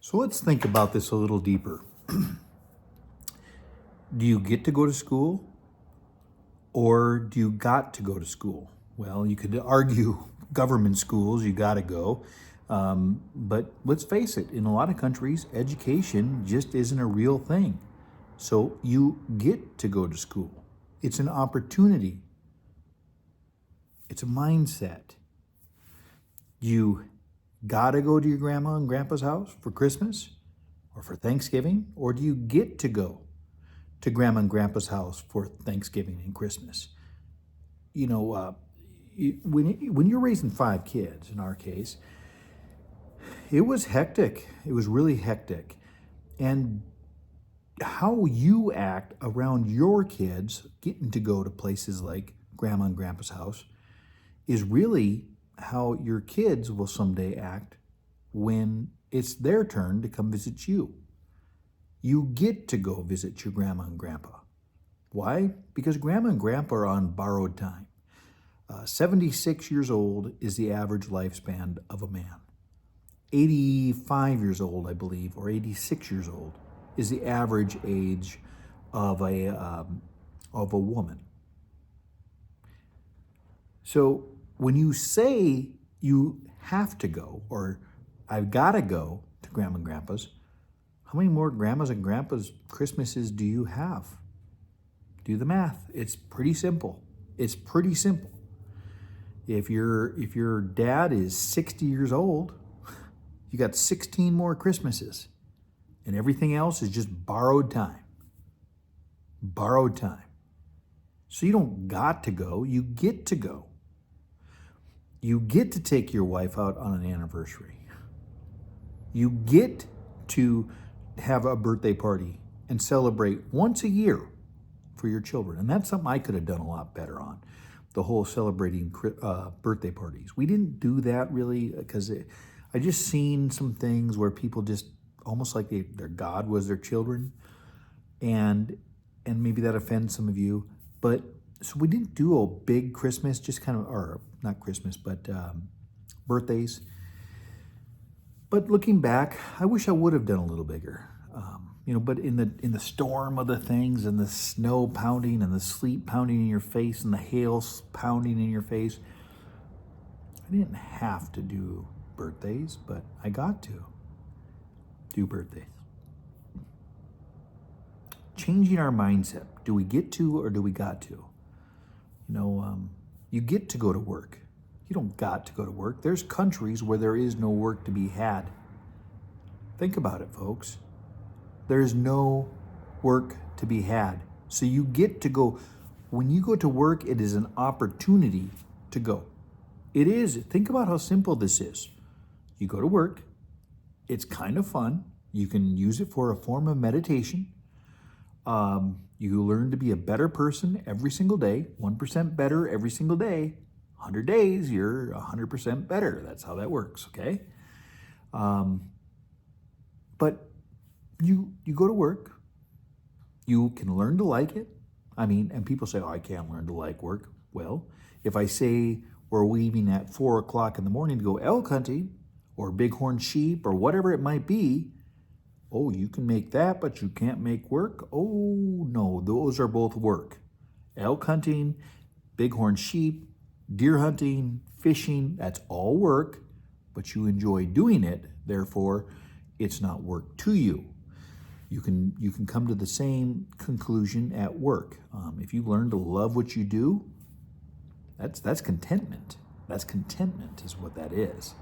So let's think about this a little deeper. Do you get to go to school or do you got to go to school? Well, you could argue government schools, you got to go. But let's face it, in a lot of countries, education just isn't a real thing. So you get to go to school. It's an opportunity, it's a mindset. You got to go to your grandma and grandpa's house for Christmas or for Thanksgiving, or do you get to go to grandma and grandpa's house for Thanksgiving and Christmas? You know, when you're raising 5 kids, in our case, it was hectic. It was really hectic. And how you act around your kids getting to go to places like grandma and grandpa's house is really how your kids will someday act when it's their turn to come visit you. You get to go visit your grandma and grandpa. Why? Because grandma and grandpa are on borrowed time. 76 years old is the average lifespan of a man. 85 years old, I believe, or 86 years old is the average age of a woman. So when you say you have to go, or I've got to go to grandma and grandpa's, how many more grandmas and grandpas Christmases do you have? Do the math. It's pretty simple. It's pretty simple. If your dad is 60 years old, you got 16 more Christmases. And everything else is just borrowed time. Borrowed time. So you don't got to go, you get to go. You get to take your wife out on an anniversary. You get to have a birthday party and celebrate once a year for your children. And that's something I could have done a lot better on, the whole celebrating birthday parties. We didn't do that really because I just seen some things where people just almost like their God was their children. And maybe that offends some of you. But so we didn't do a big Christmas, just kind of, or not Christmas, but birthdays. But looking back, I wish I would have done a little bigger. But in the storm of the things and the snow pounding and the sleet pounding in your face and the hail pounding in your face, I didn't have to do birthdays, but I got to do birthdays. Changing our mindset. Do we get to or do we got to? You get to go to work. You don't got to go to work. There's countries where there is no work to be had. Think about it, folks. There is no work to be had. So you get to go. When you go to work, it is an opportunity to go. It is. Think about how simple this is. You go to work. It's kind of fun. You can use it for a form of meditation. You learn to be a better person every single day, 1% better every single day. 100 days, you're 100% better. That's how that works, okay? But you go to work. You can learn to like it. And people say, oh, I can't learn to like work. Well, if I say we're leaving at 4 o'clock in the morning to go elk hunting or bighorn sheep or whatever it might be, oh, you can make that, but you can't make work? Oh, no, those are both work. Elk hunting, bighorn sheep, deer hunting, fishing, that's all work, but you enjoy doing it. Therefore, it's not work to you. You can come to the same conclusion at work. If you learn to love what you do, that's contentment. That's contentment is what that is.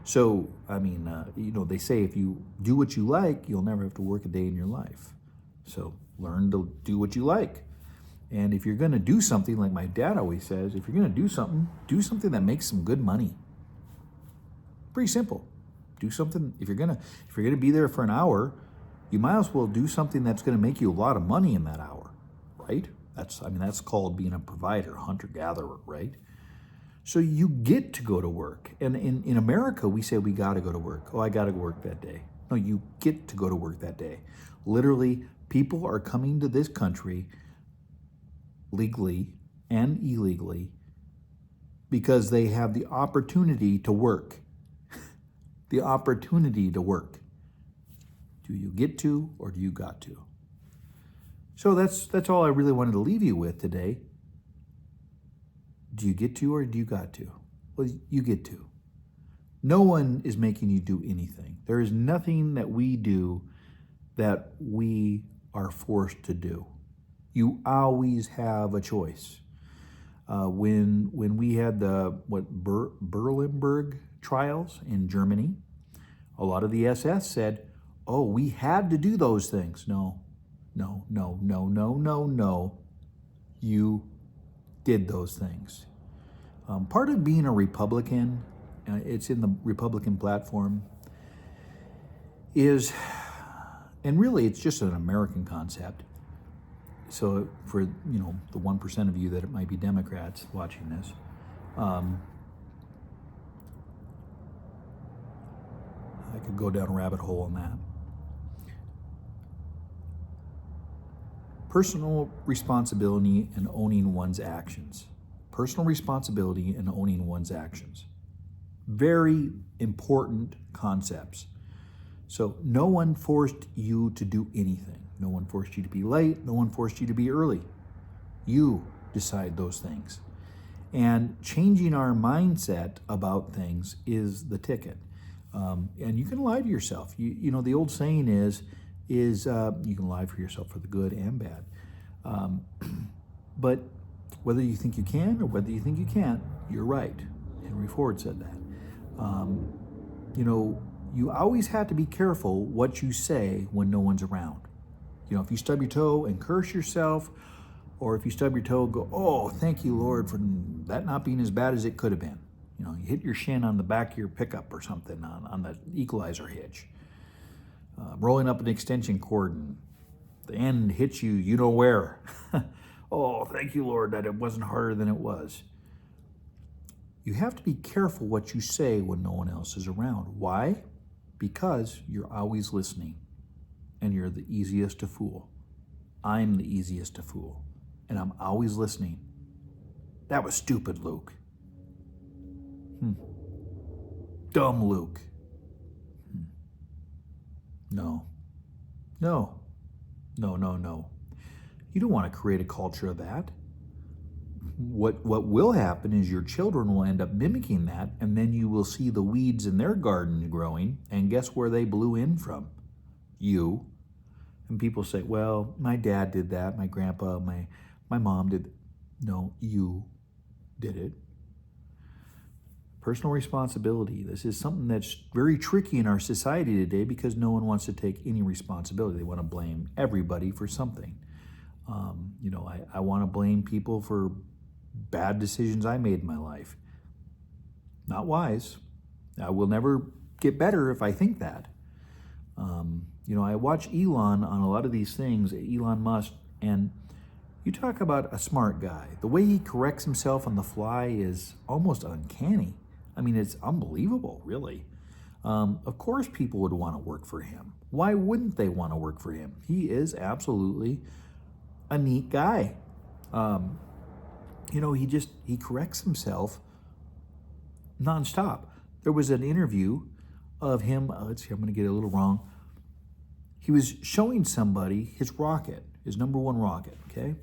So, they say if you do what you like, you'll never have to work a day in your life. So learn to do what you like. And if you're going to do something, like my dad always says, if you're going to do something that makes some good money. Pretty simple. Do something. If you're going to be there for an hour, you might as well do something that's going to make you a lot of money in that hour, right? That's called being a provider, hunter-gatherer, right? So you get to go to work. And in America, we say we got to go to work. Oh, I got to work that day. No, you get to go to work that day. Literally, people are coming to this country legally and illegally because they have the opportunity to work. The opportunity to work. Do you get to or do you got to? So that's all I really wanted to leave you with today. Do you get to or do you got to? Well, you get to. No one is making you do anything. There is nothing that we do that we are forced to do. You always have a choice. When we had the Berlinberg trials in Germany, a lot of the SS said, "Oh, we had to do those things." No, no, no, no, no, no, no. You did those things. Part of being a Republican, it's in the Republican platform, is, and really it's just an American concept. So for the 1% of you that it might be Democrats watching this, I could go down a rabbit hole on that. Personal responsibility and owning one's actions. Personal responsibility and owning one's actions. Very important concepts. So no one forced you to do anything. No one forced you to be late. No one forced you to be early. You decide those things. And changing our mindset about things is the ticket. And you can lie to yourself. You know, the old saying is you can lie for yourself for the good and bad. But whether you think you can or whether you think you can't, you're right. Henry Ford said that. You always have to be careful what you say when no one's around. If you stub your toe and curse yourself, or if you stub your toe, go, "Oh, thank you, Lord, for that not being as bad as it could have been." You hit your shin on the back of your pickup or something on the equalizer hitch. Rolling up an extension cord and the end hits you know where. "Oh, thank you, Lord, that it wasn't harder than it was." You have to be careful what you say when no one else is around. Why? Because you're always listening, and you're the easiest to fool. I'm the easiest to fool, and I'm always listening. "That was stupid, Luke." Dumb Luke. No. No. No, no, no. You don't want to create a culture of that. What will happen is your children will end up mimicking that, and then you will see the weeds in their garden growing, and guess where they blew in from? You. And people say, "Well, my dad did that, my grandpa, my mom did." No, you did it. Personal responsibility. This is something that's very tricky in our society today because no one wants to take any responsibility. They want to blame everybody for something. I want to blame people for bad decisions I made in my life. Not wise. I will never get better if I think that. I watch Elon on a lot of these things, Elon Musk, and you talk about a smart guy. The way he corrects himself on the fly is almost uncanny. I mean, it's unbelievable, really. Of course people would want to work for him. Why wouldn't they want to work for him? He is absolutely a neat guy. He corrects himself nonstop. There was an interview of him, let's see, I'm going to get it a little wrong. He was showing somebody his rocket, his number one rocket, okay?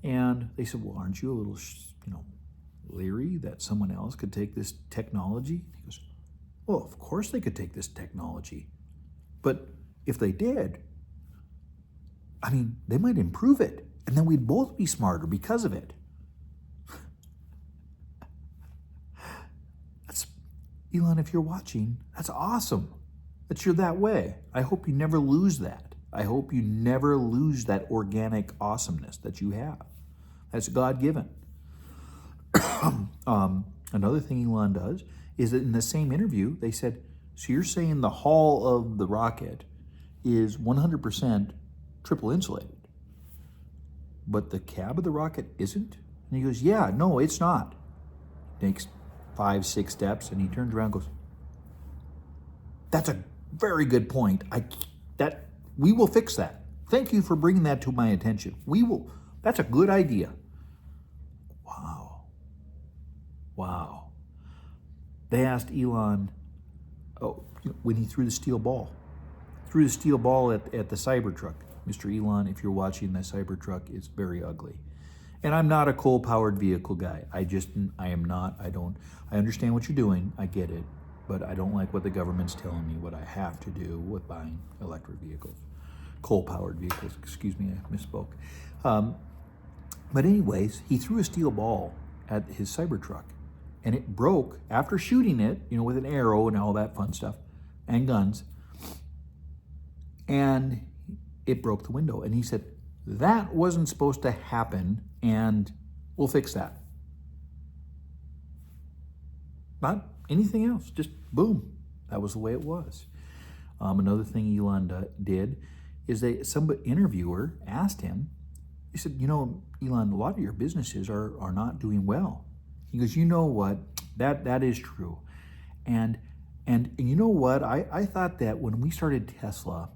And they said, "Well, aren't you a little, leery that someone else could take this technology?" He goes, "Well, of course they could take this technology. But if they did, they might improve it, and then we'd both be smarter because of it." Elon, if you're watching, that's awesome that you're that way. I hope you never lose that. I hope you never lose that organic awesomeness that you have. That's God-given. Another thing Elon does is that in the same interview, they said, "So you're saying the hull of the rocket is 100% triple insulated, but the cab of the rocket isn't?" And he goes, "Yeah, no, it's not." Takes 5-6 steps, and he turns around and goes, "That's a very good point. We will fix that. Thank you for bringing that to my attention. That's a good idea." Wow. They asked Elon, when he threw the steel ball, threw the steel ball at the Cybertruck. Mr. Elon, if you're watching, that Cybertruck is very ugly. And I'm not a coal-powered vehicle guy. I am not. I understand what you're doing. I get it. But I don't like what the government's telling me what I have to do with buying electric vehicles. Coal-powered vehicles. Excuse me, I misspoke. But anyways, he threw a steel ball at his Cybertruck. And it broke after shooting it, with an arrow and all that fun stuff, and guns. And it broke the window. And he said, that wasn't supposed to happen, and we'll fix that. Not anything else, just boom. That was the way it was. Another thing Elon did is some interviewer asked him, he said, Elon, a lot of your businesses are not doing well. He goes, you know what, that is true. And you know what, I thought that when we started Tesla,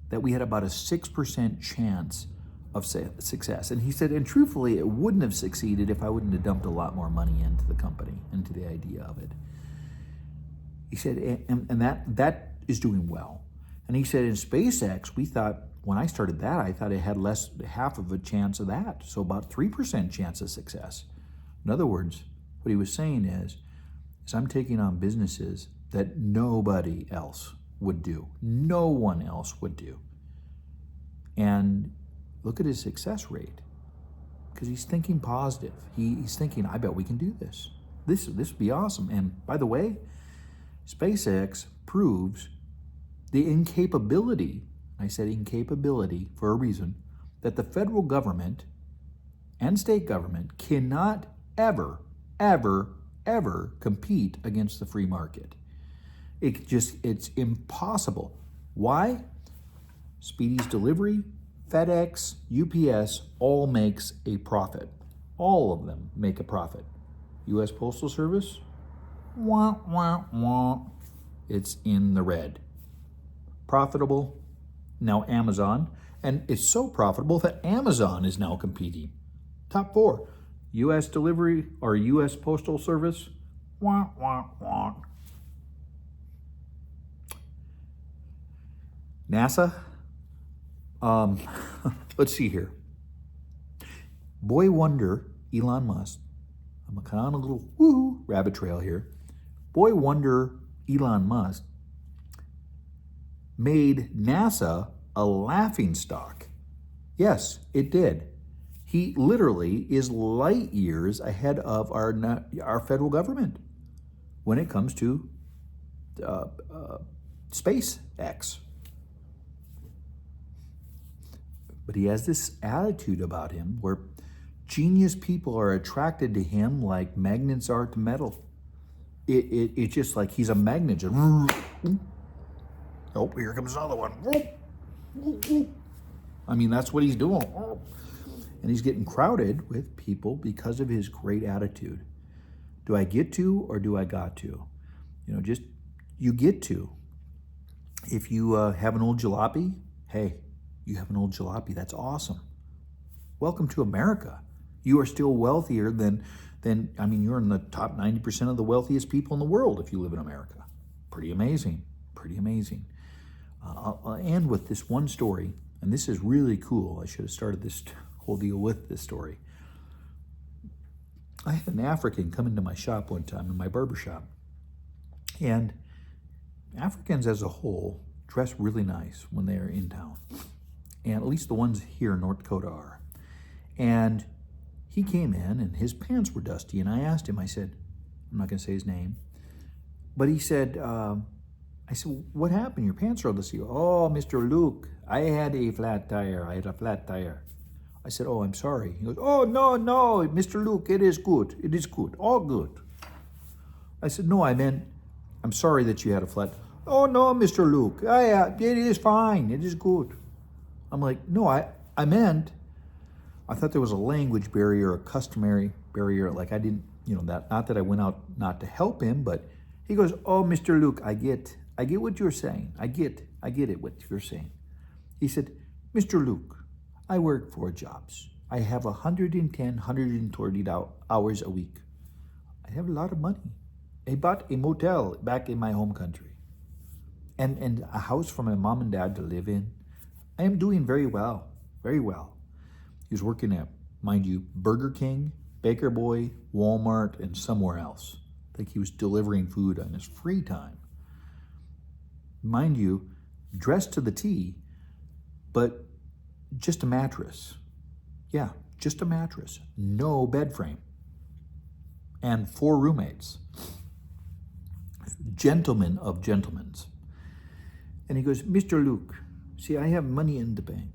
that we had about a 6% chance of success. And he said, and truthfully, it wouldn't have succeeded if I wouldn't have dumped a lot more money into the company, into the idea of it. He said, and that is doing well. And he said, in SpaceX, we thought, when I started that, I thought it had half of a chance of that. So about 3% chance of success. In other words, what he was saying is I'm taking on businesses that nobody else would do. No one else would do. And look at his success rate, because he's thinking positive. He's thinking, I bet we can do this. This would be awesome. And by the way, SpaceX proves the incapability, I said incapability for a reason, that the federal government and state government cannot ever, ever, ever compete against the free market. It's impossible. Why? Speedy's Delivery, FedEx, UPS all makes a profit. All of them make a profit. U.S. Postal Service, wah, wah, wah. It's in the red. Profitable, now Amazon. And it's so profitable that Amazon is now competing. Top 4, U.S. Delivery or U.S. Postal Service, wah, wah, wah. NASA, let's see here. Boy wonder, Elon Musk, I'm kind of on a little rabbit trail here. Boy wonder, Elon Musk made NASA a laughingstock. Yes, it did. He literally is light years ahead of our federal government when it comes to SpaceX. But he has this attitude about him where genius people are attracted to him like magnets are to metal. It's just like he's a magnet. Just, oh, here comes another one. I mean, that's what he's doing. And he's getting crowded with people because of his great attitude. Do I get to or do I got to? You get to. If you have an old jalopy, hey, you have an old jalopy. That's awesome. Welcome to America. You are still wealthier than you're in the top 90% of the wealthiest people in the world if you live in America. Pretty amazing. Pretty amazing. I'll end with this one story, and this is really cool. I should have started this whole deal with this story. I had an African come into my shop one time, in my barber shop. And Africans as a whole dress really nice when they are in town. And at least the ones here in North Dakota are. And he came in and his pants were dusty. And I asked him, I said, I'm not going to say his name, but he said, I said, what happened? Your pants are all dusty. Oh, Mr. Luke, I had a flat tire. I said, oh, I'm sorry. He goes, oh, no, Mr. Luke, it is good. It is good. All good. I said, no, I meant, I'm sorry that you had a flat. Oh, no, Mr. Luke, it is fine. It is good. I'm like, no, I meant, I thought there was a language barrier, a customary barrier. Like I didn't, not that I went out not to help him, but he goes, oh, Mr. Luke, I get what you're saying. I get it, what you're saying. He said, Mr. Luke, I work 4 jobs. I have 110, 120 hours a week. I have a lot of money. I bought a motel back in my home country. and a house for my mom and dad to live in. I am doing very well, very well. He was working at, mind you, Burger King, Baker Boy, Walmart, and somewhere else. I think he was delivering food on his free time. Mind you, dressed to the T, but just a mattress. Yeah, just a mattress. No bed frame. And 4 roommates. Gentleman of gentlemen's. And he goes, Mr. Luke, see, I have money in the bank.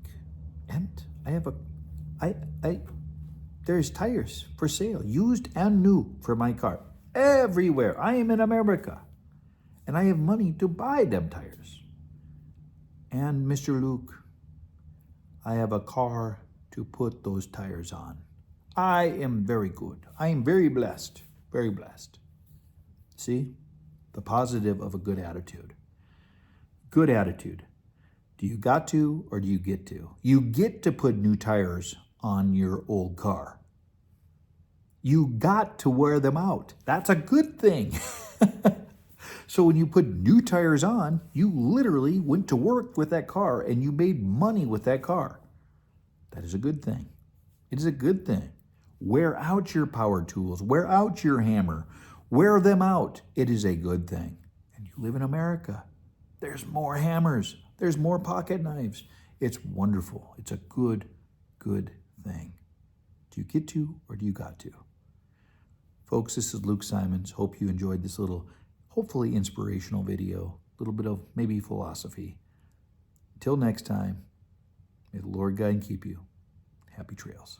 And I have there's tires for sale, used and new for my car. Everywhere. I am in America. And I have money to buy them tires. And Mr. Luke, I have a car to put those tires on. I am very good. I am very blessed. Very blessed. See? The positive of a good attitude. Good attitude. Do you got to or do you get to? You get to put new tires on your old car. You got to wear them out. That's a good thing. So when you put new tires on, you literally went to work with that car and you made money with that car. That is a good thing. It is a good thing. Wear out your power tools. Wear out your hammer. Wear them out. It is a good thing. And you live in America. There's more hammers. There's more pocket knives. It's wonderful. It's a good, good thing. Do you get to or do you got to? Folks, this is Luke Simons. Hope you enjoyed this little, hopefully inspirational video. A little bit of maybe philosophy. Until next time, may the Lord guide and keep you. Happy trails.